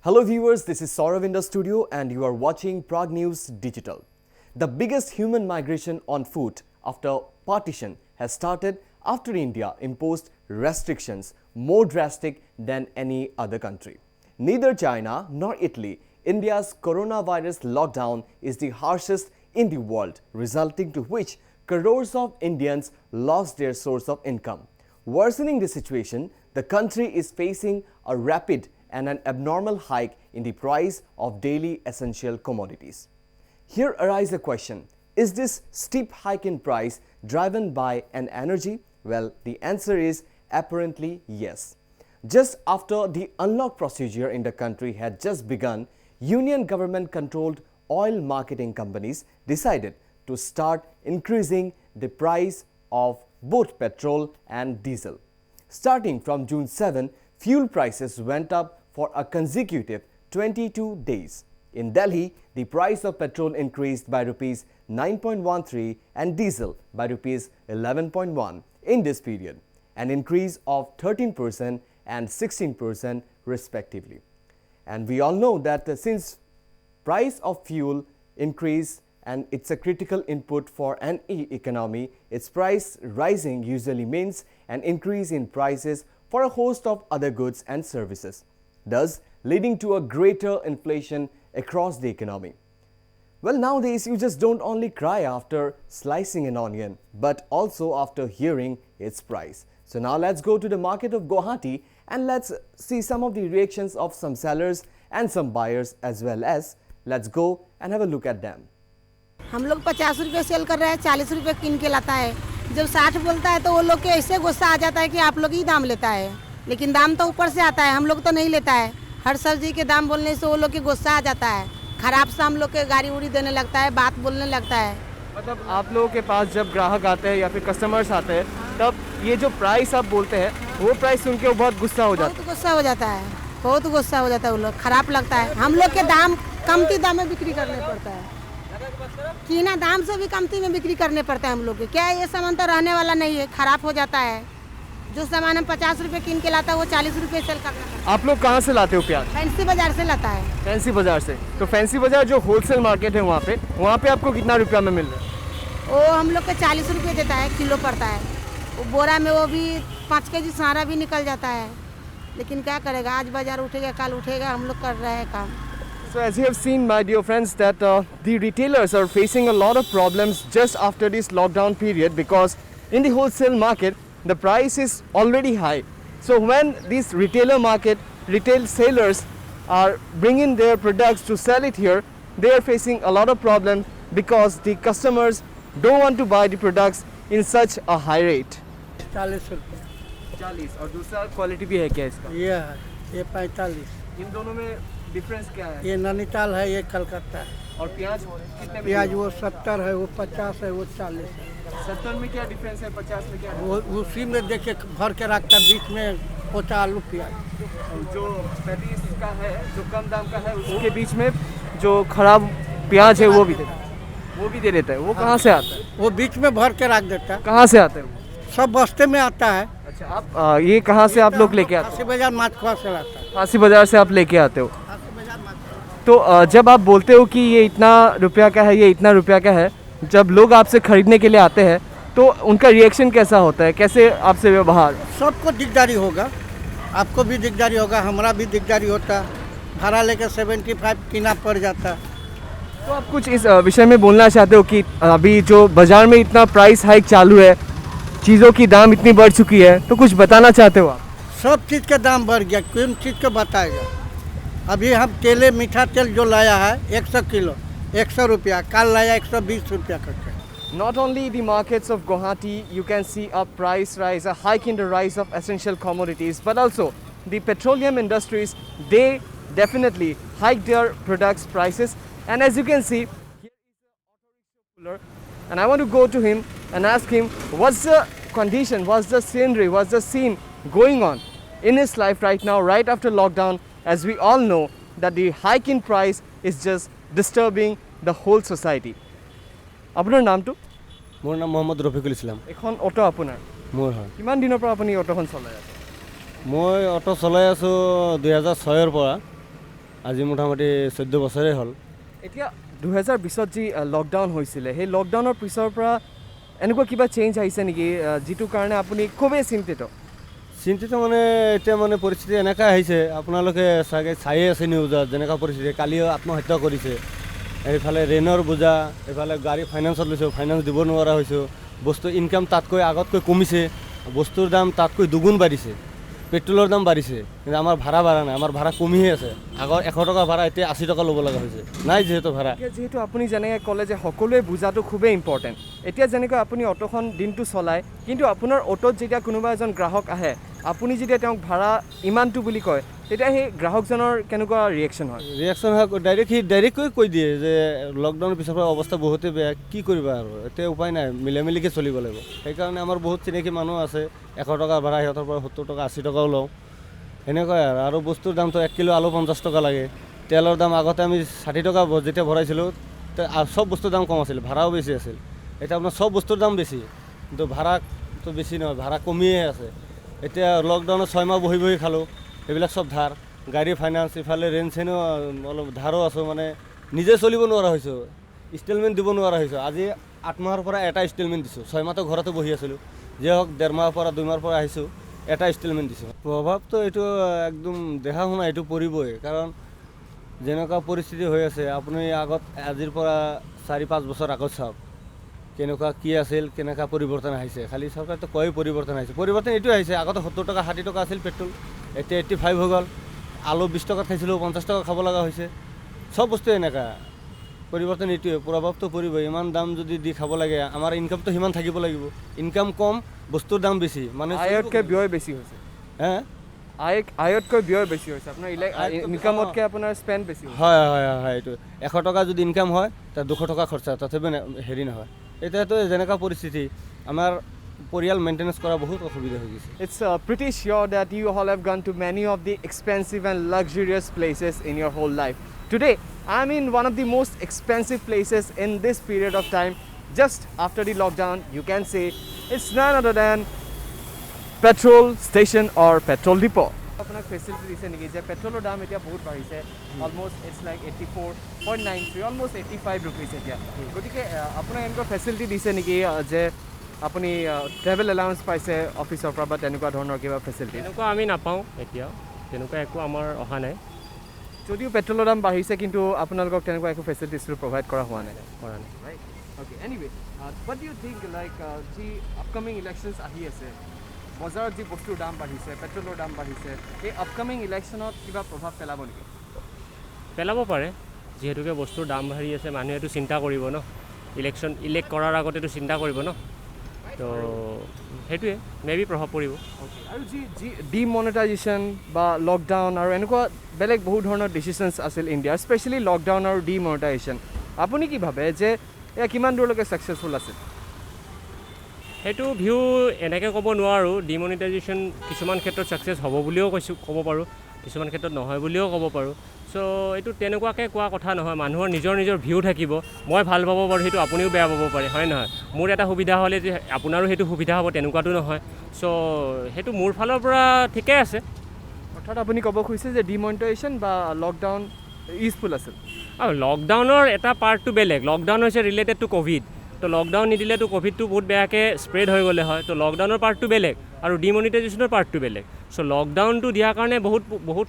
Hello viewers, this is Saurav in the studio and you are watching Prague News Digital. The biggest human migration on foot after partition has started after India imposed restrictions more drastic than any other country. Neither China nor Italy, India's coronavirus lockdown is the harshest in the world, resulting to which crores of Indians lost their source of income. Worsening the situation, the country is facing a rapid and an abnormal hike in the price of daily essential commodities. Here arises the question, is this steep hike in price driven by an energy? Well, the answer is apparently yes. Just after the unlock procedure in the country had just begun, union government-controlled oil marketing companies decided to start increasing the price of both petrol and diesel. Starting from June 7, fuel prices went up for a consecutive 22 days. In Delhi, the price of petrol increased by Rs 9.13 and diesel by Rs 11.1 in this period, an increase of 13% and 16% respectively. And we all know that since price of fuel increase and it's a critical input for an economy, its price rising usually means an increase in prices for a host of other goods and services, thus leading to a greater inflation across the economy. Well, nowadays you just don't only cry after slicing an onion, but also after hearing its price. So now let's go to the market of Guwahati and let's see some of the reactions of some sellers and some buyers as well as. Let's go and have a look at them. हम लोग 50 रुपये cell कर रहे हैं, 40 रुपये किन के लाता है। जब 60 बोलता है तो वो लोग के ऐसे गुस्सा आ जाता है कि आप लोग ही दाम लेता है, लेकिन दाम तो ऊपर से आता है, हम लोग तो नहीं लेता है। हर सब्जी के दाम बोलने से वो लोग के गुस्सा आ जाता है, खराब सा हम लोग के गाड़ी उड़ी देने लगता है, बात बोलने लगता है। मतलब आप लोगों के पास जब ग्राहक आते हैं या फिर कस्टमर्स आते हैं, तब ये जो प्राइस आप बोलते हैं वो प्राइस सुन के बहुत गुस्सा हो जाता है। बहुत गुस्सा हो जाता है, बहुत गुस्सा हो जाता है, वो लोग खराब लगता है। हम लोग के दाम कमती दाम में बिक्री करने पड़ता है, कीना दाम से भी कमती में बिक्री करने पड़ता है हम लोग के। क्या ये सामान तो रहने वाला नहीं है, खराब हो जाता है। जो सामान हम 50 रुपये किन के लाता है वो 40 रुपये सेल करना पड़ता है। आप लोग कहाँ से लाते हो प्याज? फैंसी बाजार से लाता है। फैंसी बाजार से। तो फैंसी बाजार जो होलसेल मार्केट है वहाँ पे आपको कितना रुपया में मिल रहा है? वो हम लोग के 40 रुपये देता है, किलो पड़ता है। वो बोरा में वो भी 5 केजी सारा भी निकल जाता है, लेकिन क्या करेगा, आज बाजार उठेगा कल उठेगा, हम लोग कर रहे हैं काम। So as you have seen, my dear friends, that the retailers are facing a lot of problems just after this lockdown period, because in the wholesale market the price is already high. So when these retail sellers are bringing their products to sell it here, they are facing a lot of problems because the customers don't want to buy the products in such a high rate. 40 रुपये 40 और दूसरा quality भी है क्या इसका? ये 45। इन दोनों में डिफरेंस क्या है? ये नैनीताल है, ये कलकत्ता है। और प्याज कितने? प्याज वो 70 है, वो 50 है, वो 40 है। 70 में क्या डिफरेंस है, 50 में क्या? वो उसी में देखिए भर के रखता है, बीच में पोचा आलू प्याज। जो 35 का है, जो कम दाम का है, उसके बीच में जो खराब प्याज है वो भी दे देता है। वो कहाँ से आता है? वो बीच में भर के रख देता है। कहाँ से आता है वो? सब बस्ते में आता है। अच्छा, आप ये कहाँ से आप लोग लेके आते फांसी बाजार माछुआ से लाता है। फांसी बाजार से आप लेके आते हो? फांसी बाजार माछुआ। तो जब आप बोलते हो कि ये इतना रुपया का है, ये इतना रुपया का है, जब लोग आपसे खरीदने के लिए आते हैं तो उनका रिएक्शन कैसा होता है, कैसे आपसे व्यवहार? सबको दिकदारी होगा, आपको भी दिकदारी होगा, हमारा भी दिकदारी होता है। भाड़ा लेकर 75 किना पड़ जाता है। तो आप कुछ इस विषय में बोलना चाहते हो कि अभी जो बाजार में इतना प्राइस हाइक चालू है, चीज़ों की दाम इतनी बढ़ चुकी है, तो कुछ बताना चाहते हो आप? सब चीज़ का दाम बढ़ गया, कौन चीज़ को बताएगा। अभी हम तेले मीठा तेल जो लाया है 100 किलो 100 रुपया, कल लाया 120 रुपया करके। Not only the markets of Guwahati, you can see a price rise, a hike in the rise of essential commodities, but also the petroleum industries, they definitely hike their products prices. And as you can see, here is the auto rickshaw puller, and I want to go to him and ask him what's the condition, what's the scenery, what's the scene going on in his life right now, right after lockdown, as we all know that the hike in price is just disturbing the whole society. আপোনাৰ নামটো? মোৰ নাম মোহাম্মদ ৰফিকুল ইছলাম। এখন auto আপোনাৰ? মোৰ হয়। কিমান দিনৰ পৰা আপুনি অটোখন চলাই আছে? মই অটো চলাই আছোঁ 2006 পৰা। আজি মোটামুটি 14 বছৰেই হ'ল। এতিয়া 2020ত যি লকডাউন হৈছিলে সেই লকডাউনৰ পিছৰ পৰা এনেকুৱা কিবা চেঞ্জ আহিছে নেকি যিটো কাৰণে আপুনি খুবেই চিন্তিত? চিন্তিত মানে এতিয়া মানে পৰিস্থিতি এনেকুৱা আহিছে, আপোনালোকে চাগে চায়ে আছে নিউজত যেনেকুৱা পৰিস্থিতি। কালিও আত্মহত্যা কৰিছে, এইফালে ৰেইনৰ বোজা, এইফালে গাড়ী ফাইনেন্সত লৈছোঁ, ফাইনেন্স দিব নোৱাৰা হৈছোঁ। বস্তু ইনকাম তাতকৈ আগতকৈ কমিছে, বস্তুৰ দাম তাতকৈ দুগুণ বাঢ়িছে, পেট্ৰলৰ দাম বাঢ়িছে, কিন্তু আমাৰ ভাড়া বাঢ়া নাই, আমাৰ ভাড়া কমিহে আছে। আগৰ 100 টকা ভাড়া এতিয়া 80 টকা ল'ব লগা হৈছে, নাই যিহেতু ভাড়া। যিহেতু আপুনি যেনেকৈ ক'লে যে সকলোৱে বুজাটো খুবেই ইম্পৰ্টেণ্ট। এতিয়া যেনেকৈ আপুনি অ'টোখন দিনটো চলায়, কিন্তু আপোনাৰ অ'টোত যেতিয়া কোনোবা এজন গ্ৰাহক আহে, আপুনি যেতিয়া তেওঁক ভাড়া ইমানটো বুলি কয়, তেতিয়া সেই গ্ৰাহকজনৰ কেনেকুৱা ৰিয়েকশ্যন হয়? ৰিয়েকশ্যন হয় ডাইৰেক্টকৈ কৈ দিয়ে যে লকডাউনৰ পিছৰ পৰা অৱস্থা বহুতেই বেয়া, কি কৰিবা আৰু এতিয়া উপায় নাই, মিলামিলিকৈ চলিব লাগিব। সেইকাৰণে আমাৰ বহুত চিনাকি মানুহ আছে, 100 টকা ভাড়া সিহঁতৰ পৰা 70 টকা 80 টকাও লওঁ, সেনেকুৱাই আৰু বস্তুৰ দামটো 1 কিলো আলু 50 টকা লাগে। তেলৰ দাম আগতে আমি 60 টকা যেতিয়া ভৰাইছিলোঁ চব বস্তুৰ দাম কম আছিল, ভাড়াও বেছি আছিল। এতিয়া আপোনাৰ চব বস্তুৰ দাম বেছি, কিন্তু ভাড়াটো বেছি নহয়, ভাড়া কমিয়ে আছে। এতিয়া লকডাউনত 6 মাহ বহি খালোঁ, এইবিলাক চব ধাৰ, গাড়ী ফাইনেন্স, ইফালে ৰেন চেনো অলপ ধাৰো আছোঁ, মানে নিজে চলিব নোৱাৰা হৈছোঁ, ইনষ্টলমেণ্ট দিব নোৱাৰা হৈছোঁ। আজি 8 মাহৰ পৰা এটা ইনষ্টলমেণ্ট দিছোঁ, 6 মাহতো ঘৰতে বহি আছিলোঁ, যে হওক 1.5 মাহৰ পৰা 2 মাহৰ পৰা আহিছোঁ, এটা ইনষ্টলমেণ্ট দিছোঁ। প্ৰভাৱটো এইটো একদম দেখা শুনা এইটো পৰিবই, কাৰণ যেনেকুৱা পৰিস্থিতি হৈ আছে, আপুনি আগত আজিৰ পৰা 4-5 বছৰ আগত চাওক কেনেকুৱা কি আছিল, কেনেকুৱা পৰিৱৰ্তন আহিছে। খালি চৰকাৰেতো কয় পৰিৱৰ্তন আহিছে, পৰিৱৰ্তন এইটোৱে আহিছে। আগতে 70 টকা 60 টকা আছিল পেট্ৰল, এতিয়া 85 হৈ গ'ল। আলু 20 টকাত খাইছিলোঁ, 50 টকা খাব লগা হৈছে। চব বস্তু এনেকুৱা, পৰিৱৰ্তন এইটোৱে, প্ৰভাৱটো পৰিবই। ইমান দাম যদি দি খাব লাগে, আমাৰ ইনকামটো সিমান থাকিব লাগিব। ইনকাম কম, বস্তুৰ দাম বেছি, মানে আয়তকৈ ব্যয় বেছি হৈছে। আয়তকৈ ব্যয় বেছি হৈছে, আপোনাৰ ইনকামতকৈ আপোনাৰ স্পেণ্ড বেছি হৈছে। হয় হয় হয়, এইটো 100 টকা যদি ইনকাম হয় তাত 200 টকা খৰচা, তথাপি হেৰি নহয়। এতিয়াতো যেনেকুৱা পৰিস্থিতি, আমাৰ পৰিয়াল মেইনটেনেন্স কৰা বহুত অসুবিধা হৈ গৈছে। It's pretty sure that you all have gone to many of the expensive and luxurious places in your whole life. Today, I'm in one of the most expensive places in this period of time. Just after the lockdown, you can say it's none other than petrol station or petrol depot. আপোনাক facility দিছে নেকি যে পেট্ৰলৰ দাম এতিয়া বহুত বাঢ়িছে, almost it's like 84.93, almost 85 rupees এতিয়া। গতিকে আপোনাক এনেকুৱা ফেচিলিটি দিছে নেকি যে আপুনি ট্ৰেভেল এলাউঞ্চ পাইছে অফিচৰ পৰা বা তেনেকুৱা ধৰণৰ কিবা ফেচিলিটি? তেনেকুৱা আমি নাপাওঁ এতিয়া, তেনেকুৱা একো আমাৰ অহা নাই। যদিও পেট্ৰলৰ দাম বাঢ়িছে, কিন্তু আপোনালোকক তেনেকুৱা একো ফেচিলিটিছটো প্ৰভাইড কৰা হোৱা নাই? কৰা নাই। Right, okay. Anyway, what do you think like যি আপকামিং ইলেকশ্যনছ আহি আছে, বজাৰত যি বস্তুৰ দাম বাঢ়িছে, পেট্ৰলৰ দাম বাঢ়িছে, এই আপকামিং ইলেকশ্যনত কিবা প্ৰভাৱ পেলাব নেকি? পেলাব পাৰে, যিহেতুকে বস্তুৰ দাম বাঢ়ি আছে, মানুহেতো চিন্তা কৰিব ন, ইলেক্ট কৰাৰ আগতেতো চিন্তা কৰিব ন, তো সেইটোৱে মেবি প্ৰভাৱ পৰিব। আৰু যি ডিমনিটাইজেশ্যন বা লকডাউন আৰু এনেকুৱা বেলেগ বহুত ধৰণৰ ডিচিশ্যনছ আছিল ইণ্ডিয়াৰ, স্পেচিয়েলি লকডাউন আৰু ডিমনিটাইজেশ্যন, আপুনি কি ভাবে যে এয়া কিমান দূৰলৈকে ছাকচেছফুল আছিল? সেইটো ভিউ এনেকৈ ক'ব নোৱাৰোঁ। ডিমনিটাইজেশ্যন কিছুমান ক্ষেত্ৰত ছাকচেছ হ'ব বুলিও ক'ব পাৰোঁ, কিছুমান ক্ষেত্ৰত নহয় বুলিও ক'ব পাৰোঁ। চ' এইটো তেনেকুৱাকৈ কোৱা কথা নহয়, মানুহৰ নিজৰ ভিউ থাকিব। মই ভাল পাব পাৰোঁ, সেইটো আপুনিও বেয়া পাব পাৰে, হয় নহয়? মোৰ এটা সুবিধা হ'লে যে আপোনাৰো সেইটো সুবিধা হ'ব, তেনেকুৱাটো নহয়। চ' সেইটো মোৰ ফালৰ পৰা ঠিকে আছে। অৰ্থাৎ আপুনি ক'ব খুজিছে যে ডিমনিটাইজেশ্যন বা লকডাউন ইউজফুল আছিল? আৰু লকডাউনৰ এটা পাৰ্টটো বেলেগ, লকডাউন হৈছে ৰিলেটেড টু ক'ভিড। তো লকডাউন নিদিলেতো ক'ভিডটো বহুত বেয়াকৈ স্প্ৰেড হৈ গ'লে হয়। তো লকডাউনৰ পাৰ্টটো বেলেগ আৰু ডিমনিটাইজেশ্যনৰ পাৰ্টটো বেলেগ। চ' লকডাউনটো দিয়াৰ কাৰণে বহুত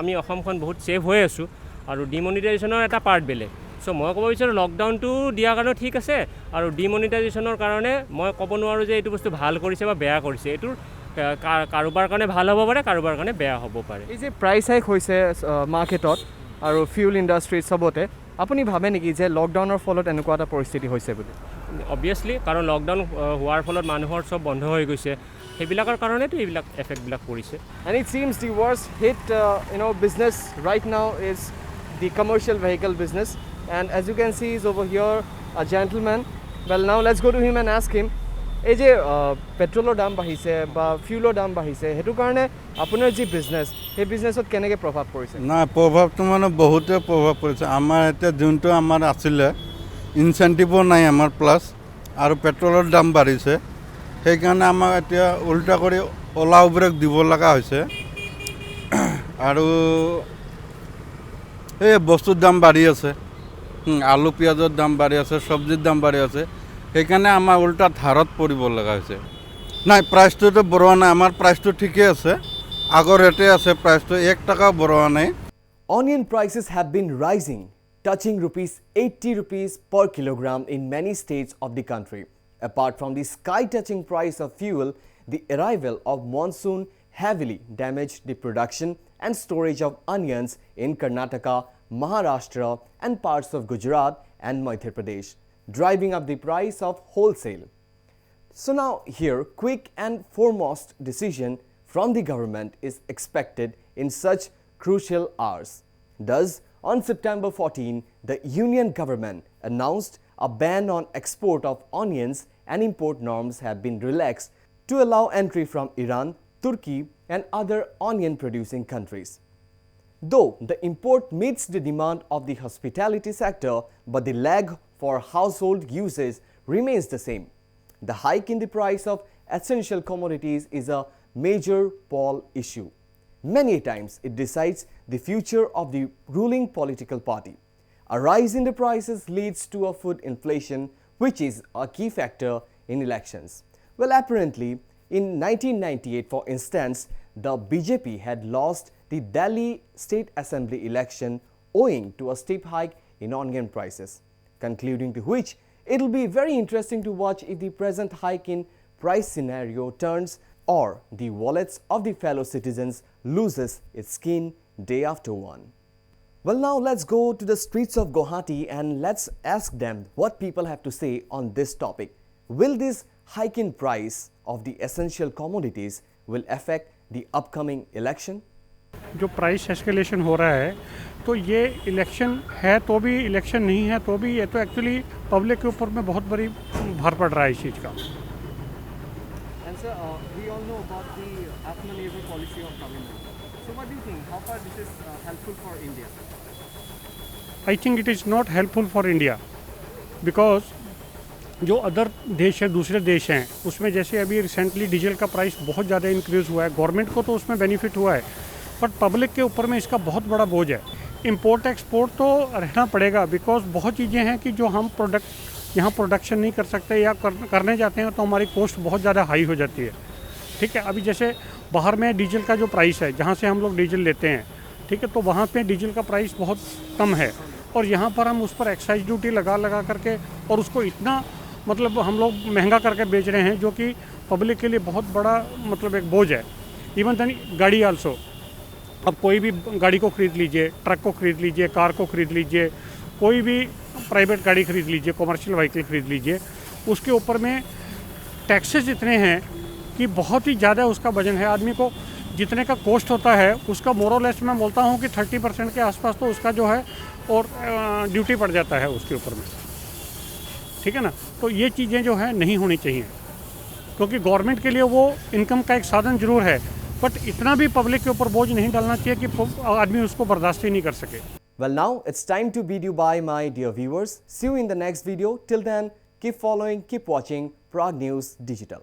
আমি অসমখন বহুত ছেভ হৈ আছোঁ, আৰু ডিমনিটাইজেশ্যনৰ এটা পাৰ্ট বেলেগ। চ' মই ক'ব বিচাৰোঁ লকডাউনটো দিয়াৰ কাৰণেও ঠিক আছে, আৰু ডিমনিটাইজেশ্যনৰ কাৰণে মই ক'ব নোৱাৰোঁ যে এইটো বস্তু ভাল কৰিছে বা বেয়া কৰিছে। এইটোৰ কাৰোবাৰ কাৰণে ভাল হ'ব পাৰে, কাৰোবাৰ কাৰণে বেয়া হ'ব পাৰে। এই যে প্ৰাইচ হাইক হৈছে মাৰ্কেটত আৰু ফিউল ইণ্ডাষ্ট্ৰীত চবতে, আপুনি ভাবে নেকি যে লকডাউনৰ ফলত এনেকুৱা এটা পৰিস্থিতি হৈছে বুলি? অবভিয়াছলি, কাৰণ লকডাউন হোৱাৰ ফলত মানুহৰ চব বন্ধ হৈ গৈছে, সেইবিলাকৰ কাৰণেতো এইবিলাক এফেক্টবিলাক পৰিছে। And it seems the worst hit business right now is the commercial vehicle business, and as you can see is over here a gentleman. Well, now let's go to him and ask him, এই যে পেট্ৰলৰ দাম বাঢ়িছে বা ফিউলৰ দাম বাঢ়িছে, সেইটো কাৰণে আপোনাৰ যি বিজনেছ, সেই বিজনেছত কেনেকৈ প্ৰভাৱ পৰিছে? নাই, প্ৰভাৱটো মানে বহুতে প্ৰভাৱ পৰিছে। আমাৰ এতিয়া যোনটো আমাৰ আছিলে ইনচেণ্টিভো নাই আমাৰ, প্লাছ আৰু পেট্ৰলৰ দাম বাঢ়িছে, সেইকাৰণে আমাক এতিয়া উল্টা কৰি ওলা উবেৰক দিব লগা হৈছে। আৰু এই বস্তুৰ দাম বাঢ়ি আছে, আলু পিঁয়াজৰ দাম বাঢ়ি আছে, চব্জিৰ দাম বাঢ়ি আছে, সেইকাৰণে আমাৰ উল্টা ধাৰত পৰিব লগা হৈছে। নাই, প্ৰাইচটোতো বঢ়োৱা নাই, আমাৰ প্ৰাইচটো ঠিকেই আছে, আগৰ ৰেটে আছে, প্ৰাইচটো 1 টকাও বঢ়োৱা নাই। Onion prices have been rising, touching ₹80 per kilogram in many states of the country. Apart from the sky-touching price of fuel, the arrival of monsoon heavily damaged the production and storage of onions in Karnataka, Maharashtra and parts of Gujarat and Madhya Pradesh, driving up the price of wholesale. So now here, quick and foremost decision from the government is expected in such crucial hours. Thus, on September 14, the Union government announced a ban on export of onions and import norms have been relaxed to allow entry from Iran, Turkey and other onion-producing countries. Though the import meets the demand of the hospitality sector, but the lag for household usage remains the same. The hike in the price of essential commodities is a major poll issue. Many times it decides the future of the ruling political party. A rise in the prices leads to a food inflation, which is a key factor in elections. Well, apparently, in 1998, for instance, the BJP had lost the Delhi State Assembly election owing to a steep hike in onion prices, concluding to which it will be very interesting to watch if the present hike in price scenario turns or the wallets of the fellow citizens loses its skin day after one. Well, now let's go to the streets of Guwahati and let's ask them what people have to say on this topic. Will this hike in price of the essential commodities will affect the upcoming election? जो price escalation हो रहा है, तो ये election है तो भी, election नहीं है तो भी, ये तो एक्चुअली पब्लिक के ऊपर में बहुत बड़ी भार पड़ रहा है इस चीज़ का। And sir, we all know about the Atmanirbhar policy of government. So what do you think? How far this is helpful for India? I think it is not helpful for India, because जो other देश है, दूसरे देश हैं, उसमें जैसे अभी recently diesel का प्राइस बहुत ज़्यादा इंक्रीज़ हुआ है, गवर्नमेंट को तो उसमें बेनिफिट हुआ है, बट पब्लिक के ऊपर में इसका बहुत बड़ा बोझ है। इंपोर्ट एक्सपोर्ट तो रहना पड़ेगा, बिकॉज बहुत चीज़ें हैं कि जो हम प्रोडक्ट यहाँ प्रोडक्शन नहीं कर सकते या करने जाते हैं तो हमारी कॉस्ट बहुत ज़्यादा हाई हो जाती है। ठीक है, अभी जैसे बाहर में डीजल का जो प्राइस है, जहाँ से हम लोग डीजल लेते हैं, ठीक है, तो वहाँ पे डीजल का प्राइस बहुत कम है और यहाँ पर हम उस पर एक्साइज ड्यूटी लगा करके और उसको इतना मतलब हम लोग महंगा करके बेच रहे हैं, जो कि पब्लिक के लिए बहुत बड़ा मतलब एक बोझ है। इवन दैन गाड़ी आल्सो, अब कोई भी गाड़ी को ख़रीद लीजिए, ट्रक को ख़रीद लीजिए, कार को ख़रीद लीजिए, कोई भी प्राइवेट गाड़ी ख़रीद लीजिए, कमर्शियल व्हीकल ख़रीद लीजिए, उसके ऊपर में टैक्सेस इतने हैं कि बहुत ही ज़्यादा उसका वजन है। आदमी को जितने का कॉस्ट होता है उसका मोरलेस मैं बोलता हूँ कि 30% के आसपास तो उसका जो है और ड्यूटी पड़ जाता है उसके ऊपर में। ठीक है ना, तो ये चीज़ें जो है नहीं होनी चाहिए, क्योंकि गवर्नमेंट के लिए वो इनकम का एक साधन जरूर है, बट इतना भी पब्लिक के ऊपर बोझ नहीं डालना चाहिए कि आदमी उसको बर्दाश्त ही नहीं कर सके। Well, now it's time to bid you bye, my dear viewers. See you in the next video. Till then, keep following, keep watching Prague News Digital.